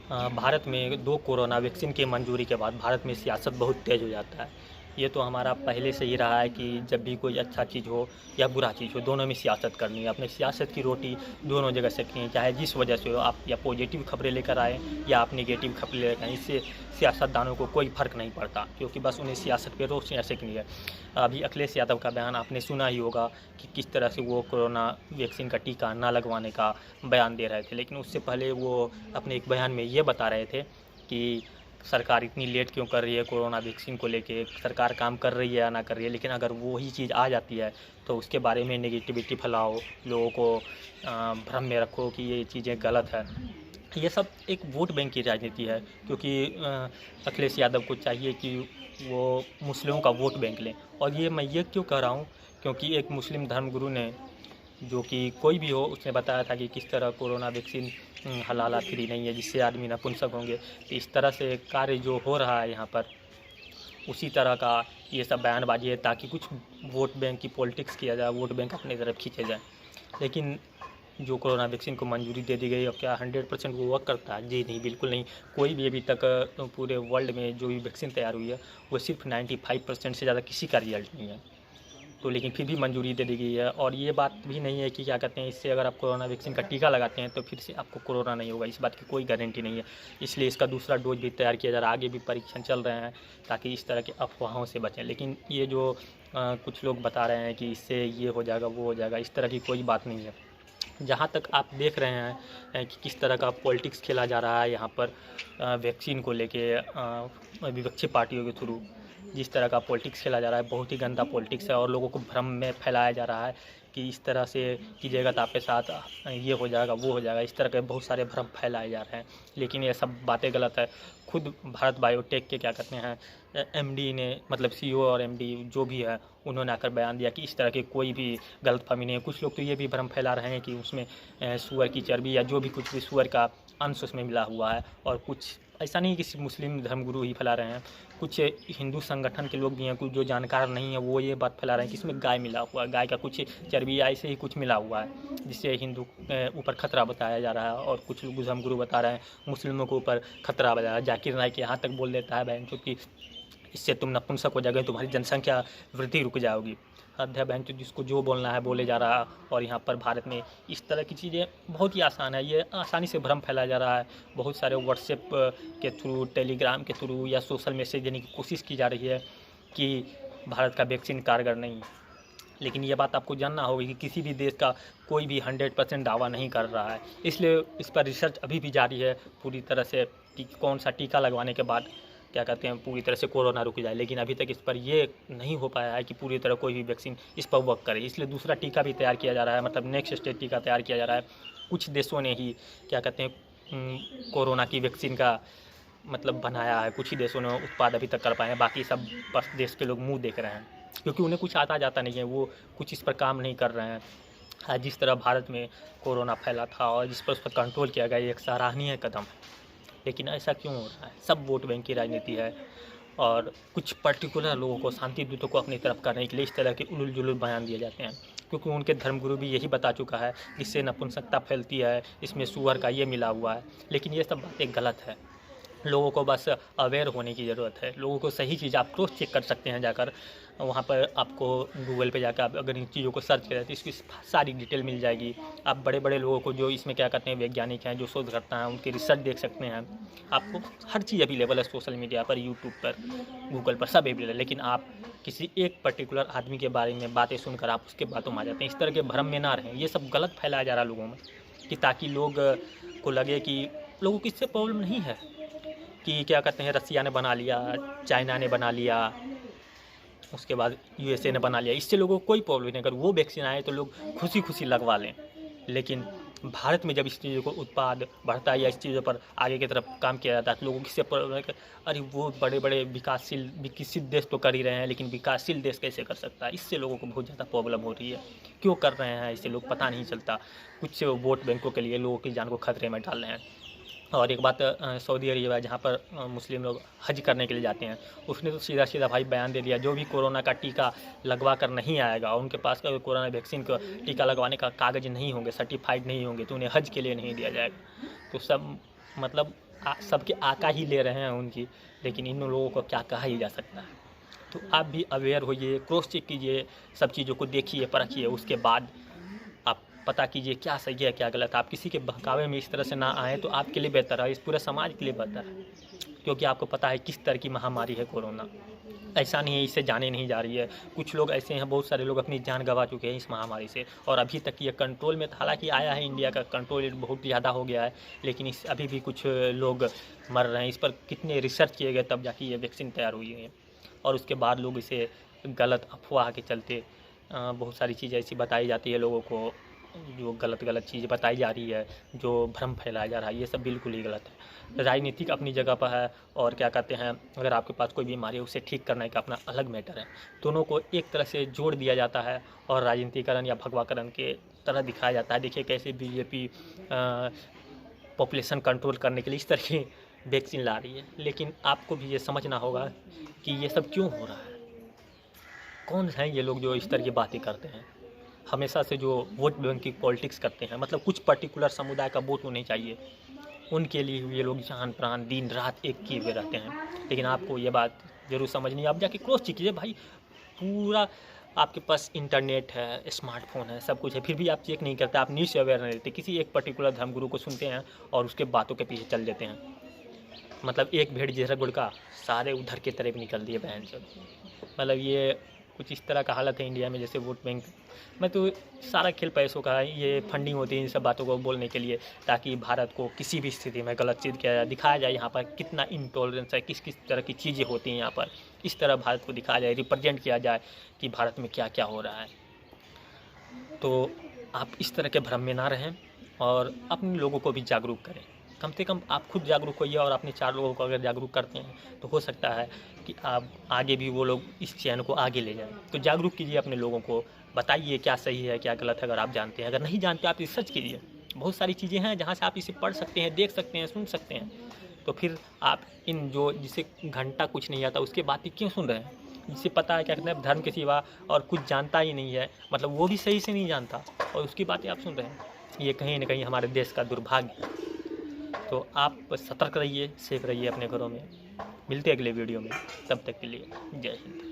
भारत में 2 corona vaccine की मंजूरी के बाद भारत में सियासत बहुत तेज़ हो जाता है। ये तो हमारा पहले से ही रहा है कि जब भी कोई अच्छा चीज़ हो या बुरा चीज़ हो, दोनों में सियासत करनी है। अपने सियासत की रोटी दोनों जगह सेकनी है, चाहे जिस वजह से हो। आप या पॉजिटिव खबरें लेकर आएँ या आप नेगेटिव खबरें लेकर आएँ, इससे सियासतदानों को कोई फ़र्क नहीं पड़ता, क्योंकि बस उन्हें सियासत पे रोटियाँ सेकनी है। अभी अखिलेश यादव का बयान आपने सुना ही होगा कि किस तरह से वो कोरोना वैक्सीन का टीका ना लगवाने का बयान दे रहे थे। लेकिन उससे पहले वो अपने एक बयान में ये बता रहे थे कि सरकार इतनी लेट क्यों कर रही है कोरोना वैक्सीन को लेके, सरकार काम कर रही है या ना कर रही है। लेकिन अगर वही चीज़ आ जाती है तो उसके बारे में नेगेटिविटी फैलाओ, लोगों को भ्रम में रखो कि ये चीज़ें गलत है। ये सब एक वोट बैंक की राजनीति है, क्योंकि अखिलेश यादव को चाहिए कि वो मुस्लिमों का वोट बैंक लें। और ये मैं ये क्यों कह रहा हूँ, क्योंकि एक मुस्लिम धर्मगुरु ने, जो कि कोई भी हो, उसने बताया था कि किस तरह कोरोना वैक्सीन हलाला फ्री नहीं है, जिससे आदमी नपुंसक होंगे। तो इस तरह से कार्य जो हो रहा है यहाँ पर, उसी तरह का ये सब बयानबाजी है, ताकि कुछ वोट बैंक की पॉलिटिक्स किया जाए, वोट बैंक अपनी तरफ खींचे जाए। लेकिन जो कोरोना वैक्सीन को मंजूरी दे दी गई, और क्या 100% वो वर्क करता है? जी नहीं, बिल्कुल नहीं। कोई भी अभी तक पूरे वर्ल्ड में जो भी वैक्सीन तैयार हुई है, वो सिर्फ 95% से ज़्यादा किसी का रिजल्ट नहीं है। तो लेकिन फिर भी मंजूरी दे दी गई है। और ये बात भी नहीं है कि क्या कहते हैं, इससे अगर आप कोरोना वैक्सीन का टीका लगाते हैं तो फिर से आपको कोरोना नहीं होगा, इस बात की कोई गारंटी नहीं है। इसलिए इसका दूसरा डोज भी तैयार किया जा रहा है, आगे भी परीक्षण चल रहे हैं, ताकि इस तरह की अफवाहों से बचें। लेकिन ये जो कुछ लोग बता रहे हैं कि इससे ये हो जाएगा, वो हो जाएगा, इस तरह की कोई बात नहीं है। जहाँ तक आप देख रहे हैं कि किस तरह का पॉलिटिक्स खेला जा रहा है यहाँ पर वैक्सीन को लेके, विपक्षी पार्टियों के थ्रू जिस तरह का पॉलिटिक्स खेला जा रहा है, बहुत ही गंदा पॉलिटिक्स है। और लोगों को भ्रम में फैलाया जा रहा है कि इस तरह से कीजिएगा तो आपके साथ ये हो जाएगा, वो हो जाएगा, इस तरह के बहुत सारे भ्रम फैलाए जा रहे हैं। लेकिन ये सब बातें गलत है। खुद भारत बायोटेक के क्या कहते हैं एमडी ने, मतलब सीईओ और एमडी जो भी है, उन्होंने आकर बयान दिया कि इस तरह की कोई भी गलतफहमी नहीं है। कुछ लोग तो ये भी भ्रम फैला रहे हैं कि उसमें सूअर की चर्बी या जो भी कुछ भी सूअर का अंश उसमें मिला हुआ है। और कुछ ऐसा नहीं कि सिर्फ मुस्लिम धर्मगुरु ही फैला रहे हैं, कुछ हिंदू संगठन के लोग भी हैं, कुछ जो जानकार नहीं है वो ये बात फैला रहे हैं कि इसमें गाय मिला हुआ है, गाय का कुछ चर्बी या ऐसे ही कुछ मिला हुआ है, जिससे हिंदू ऊपर खतरा बताया जा रहा है। और कुछ लोग धर्मगुरु बता रहे हैं मुस्लिमों के ऊपर खतरा बताया रहा है। जाकिर नाइक यहाँ तक बोल देता है बहन, क्योंकि इससे तुम नपुंसक हो जाओगे, तुम्हारी जनसंख्या वृद्धि रुक जाओगी। अध्याय बहन, जिसको जो बोलना है बोले जा रहा है। और यहाँ पर भारत में इस तरह की चीज़ें बहुत ही आसान है, ये आसानी से भ्रम फैलाया जा रहा है। बहुत सारे व्हाट्सएप के थ्रू, टेलीग्राम के थ्रू या सोशल मैसेज देने की कोशिश की जा रही है कि भारत का वैक्सीन कारगर नहीं है। लेकिन ये बात आपको जानना होगी कि किसी भी देश का कोई भी 100% दावा नहीं कर रहा है। इसलिए इस पर रिसर्च अभी भी जारी है पूरी तरह से कि कौन सा टीका लगवाने के बाद क्या कहते हैं पूरी तरह से कोरोना रुक जाए। लेकिन अभी तक इस पर ये नहीं हो पाया है कि पूरी तरह कोई भी वैक्सीन इस पर वर्क करे। इसलिए दूसरा टीका भी तैयार किया जा रहा है, मतलब नेक्स्ट स्टेज टीका तैयार किया जा रहा है। कुछ देशों ने ही क्या कहते हैं कोरोना की वैक्सीन का मतलब बनाया है, कुछ ही देशों ने उत्पाद अभी तक कर पाए हैं, बाकी सब बस देश के लोग मुँह देख रहे हैं, क्योंकि उन्हें कुछ आता जाता नहीं है, वो कुछ इस पर काम नहीं कर रहे हैं। आज जिस तरह भारत में कोरोना फैला था और जिस पर उस पर कंट्रोल किया गया, ये एक सराहनीय कदम है। लेकिन ऐसा क्यों हो रहा है? सब वोट बैंक की राजनीति है। और कुछ पर्टिकुलर लोगों को, शांति दूतों को अपनी तरफ करने के लिए इस तरह के उलूल जुलूल बयान दिए जाते हैं, क्योंकि उनके धर्मगुरु भी यही बता चुका है, इससे नपुंसकता फैलती है, इसमें सूअर का ये मिला हुआ है। लेकिन ये सब बातें गलत है। लोगों को बस अवेयर होने की ज़रूरत है। लोगों को सही चीज़ आप क्रॉस चेक कर सकते हैं जाकर, वहाँ पर आपको गूगल पे जाकर आप अगर इन चीज़ों को सर्च करें तो इसकी सारी डिटेल मिल जाएगी। आप बड़े बड़े लोगों को, जो इसमें क्या कहते हैं वैज्ञानिक हैं, जो शोध करता है, उनकी रिसर्च देख सकते हैं। आपको हर चीज़ अवेलेबल है सोशल मीडिया पर, यूट्यूब पर, गूगल पर, सब अवेलेबल है। लेकिन आप किसी एक पर्टिकुलर आदमी के बारे में बातें सुनकर आप उसके बातों में आ जाते हैं। इस तरह के भ्रम में ना रहें। ये सब गलत फैलाया जा रहा है लोगों में, कि ताकि लोग को लगे कि लोगों को इससे प्रॉब्लम नहीं है, कि क्या कहते हैं रसिया ने बना लिया, चाइना ने बना लिया, उसके बाद यूएसए ने बना लिया, इससे लोगों को कोई प्रॉब्लम नहीं। अगर वो वैक्सीन आए तो लोग खुशी खुशी लगवा लें। लेकिन भारत में जब इस चीज़ों को उत्पाद बढ़ता है या इस चीज़ों पर आगे की तरफ काम किया जाता है तो लोगों की इससे प्रॉब्लम है कि अरे वो बड़े बड़े विकसित देश तो कर ही रहे हैं, लेकिन विकासशील देश कैसे कर सकता है? इससे लोगों को बहुत ज़्यादा प्रॉब्लम हो रही है। क्यों कर रहे हैं इसे लोग पता नहीं चलता। कुछ वोट बैंकों के लिए लोगों की जान को खतरे में डाल रहे हैं। और एक बात, सऊदी अरेबिया जहाँ पर मुस्लिम लोग हज करने के लिए जाते हैं, उसने तो सीधा सीधा भाई बयान दे दिया, जो भी कोरोना का टीका लगवा कर नहीं आएगा, उनके पास का कोरोना वैक्सीन का टीका लगवाने का कागज़ नहीं होंगे, सर्टिफाइड नहीं होंगे, तो उन्हें हज के लिए नहीं दिया जाएगा। तो सब मतलब सबके आका ही ले रहे हैं उनकी, लेकिन इन लोगों को क्या कहा ही जा सकता है। तो आप भी अवेयर होइए, क्रॉस चेक कीजिए, सब चीज़ों को देखिए, परखिए, उसके बाद आप पता कीजिए क्या सही है क्या गलत है। आप किसी के बहकावे में इस तरह से ना आएँ तो आपके लिए बेहतर है, इस पूरे समाज के लिए बेहतर है, क्योंकि आपको पता है किस तरह की महामारी है कोरोना। ऐसा नहीं है इससे जाने नहीं जा रही है। कुछ लोग ऐसे हैं, बहुत सारे लोग अपनी जान गंवा चुके हैं इस महामारी से, और अभी तक ये कंट्रोल में, हालांकि आया है इंडिया का कंट्रोल बहुत ज़्यादा हो गया है, लेकिन इस अभी भी कुछ लोग मर रहे हैं। इस पर कितने रिसर्च किए गए तब जाके ये वैक्सीन तैयार हुई है, और उसके बाद लोग इसे गलत अफवाह के चलते बहुत सारी चीज़ें ऐसी बताई जाती है लोगों को, जो गलत चीज़ बताई जा रही है, जो भ्रम फैलाया जा रहा है, ये सब बिल्कुल ही गलत है। राजनीतिक अपनी जगह पर है, और क्या कहते हैं, अगर आपके पास कोई बीमारी है उसे ठीक करने का अपना अलग मैटर है। दोनों को एक तरह से जोड़ दिया जाता है और राजनीतिकरण या भगवाकरण के तरह दिखाया जाता है। देखिए कैसे बीजेपी पॉपुलेशन कंट्रोल करने के लिए इस तरह की वैक्सीन ला रही है, लेकिन आपको भी ये समझना होगा कि ये सब क्यों हो रहा है। कौन हैं ये लोग जो इस तरह की बातें करते हैं, हमेशा से जो वोट बैंक की पॉलिटिक्स करते हैं, मतलब कुछ पर्टिकुलर समुदाय का वोट होने चाहिए, उनके लिए ये लोग जान प्राण दिन रात एक किए हुए रहते हैं। लेकिन आपको ये बात ज़रूर समझनी है, आप जाके क्रॉस चेक कीजिए भाई, पूरा आपके पास इंटरनेट है, स्मार्टफोन है, सब कुछ है, फिर भी आप चेक नहीं करते, आप न्यूज़ से अवेयर नहीं रहते, किसी एक पर्टिकुलर धर्मगुरु को सुनते हैं और उसके बातों के पीछे चल देते हैं। मतलब एक भेड़ जैसा गुड़ का सारे उधर के तरफ निकल दिए बहन से। मतलब ये कुछ इस तरह का हालत है इंडिया में, जैसे वोट बैंक में तो सारा खेल पैसों का है। ये फंडिंग होती है इन सब बातों को बोलने के लिए, ताकि भारत को किसी भी स्थिति में गलत चीज़ किया जाए, दिखाया जाए यहाँ पर कितना इंटॉलरेंस है, किस किस तरह की चीज़ें होती हैं यहाँ पर, इस तरह भारत को दिखाया जाए, रिप्रेजेंट किया जाए कि भारत में क्या क्या हो रहा है। तो आप इस तरह के भ्रम में ना रहें और अपने लोगों को भी जागरूक करें। कम से कम आप खुद जागरूक होइए, और अपने 4 लोगों को अगर जागरूक करते हैं तो हो सकता है कि आप आगे भी वो लोग इस चैन को आगे ले जाएं। तो जागरूक कीजिए अपने लोगों को, बताइए क्या सही है क्या गलत है, अगर आप जानते हैं। अगर नहीं जानते आप रिसर्च कीजिए, बहुत सारी चीज़ें हैं जहाँ से आप इसे पढ़ सकते हैं, देख सकते हैं, सुन सकते हैं। तो फिर आप इन जो जिसे घंटा कुछ नहीं आता उसके बातें क्यों सुन रहे हैं, जिसे पता है क्या कहते हैं धर्म के सिवा और कुछ जानता ही नहीं है, मतलब वो भी सही से नहीं जानता और उसकी बातें आप सुन रहे हैं। ये कहीं ना कहीं हमारे देश का दुर्भाग्य है। तो आप सतर्क रहिए, सेफ रहिए अपने घरों में। मिलते हैं अगले वीडियो में, तब तक के लिए जय हिंद।